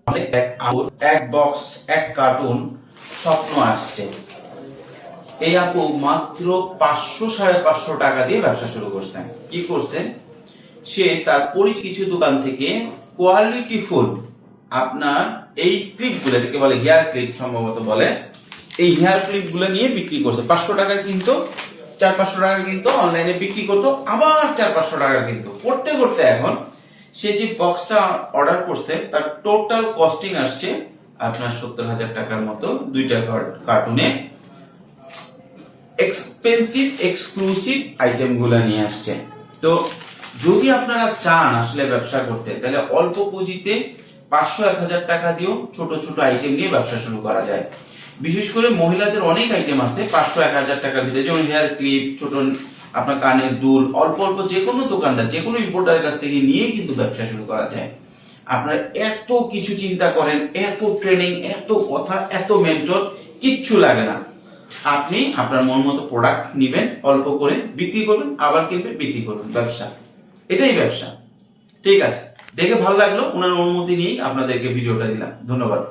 এক বক্স এক কার্টুন স্বপ্ন আসছে। এই আপু মাত্র 500-550 টাকা দিয়ে ব্যবসা শুরু করছেন। কি করছেন? সে তার পরিচিত কিছু দোকান থেকে কোয়ালিটি ফুল আপনার এই ক্লিপ গুলো, এটাকে বলে হেয়ার ক্লিপ সম্ভবত বলে, এই হেয়ার ক্লিপ গুলো নিয়ে বিক্রি করছে। 500 টাকার কিন্তু 400-500 টাকা কিন্তু অনলাইনে বিক্রি করতো, আবার 400-500 টাকার কিন্তু করতে করতে এখন সে যে বক্সটা অর্ডার করছে তার টোটাল কস্টিং আসছে আপনার 70,000 টাকার মতো। দুইটা কার্টুনে এক্সপেন্সিভ এক্সক্লুসিভ আইটেম গুলা নিয়ে আসছে। তো যদি আপনারা চান আসলে ব্যবসা করতে, তাহলে অল্প পুঁজিতে 500-1000 টাকা দিয়েও ছোট ছোট আইটেম নিয়ে ব্যবসা শুরু করা যায়। বিশেষ করে মহিলাদের অনেক আইটেম আছে 500-1000 টাকার ভিতরে, যেমন হেয়ার ক্লিপ, ছোট আপনার কানের দুল, অল্প অল্প যে কোনো দোকানদার, যে কোনো ইম্পোর্টারের কাছ থেকে নিয়ে কিন্তু ব্যবসা শুরু করা যায়। আপনারা এত কিছু চিন্তা করেন, এত ট্রেনিং, এত কথা, এত মেন্টর, কিচ্ছু লাগে না। আপনি আপনার মন মতো প্রোডাক্ট নিবেন, অল্প করে বিক্রি করবেন, আবার কিনবেন, বিক্রি করবেন, ব্যবসা। এটাই ব্যবসা। ঠিক আছে, দেখে ভালো লাগলো, ওনার অনুমতি নিয়েই আপনাদেরকে ভিডিওটা দিলাম। ধন্যবাদ।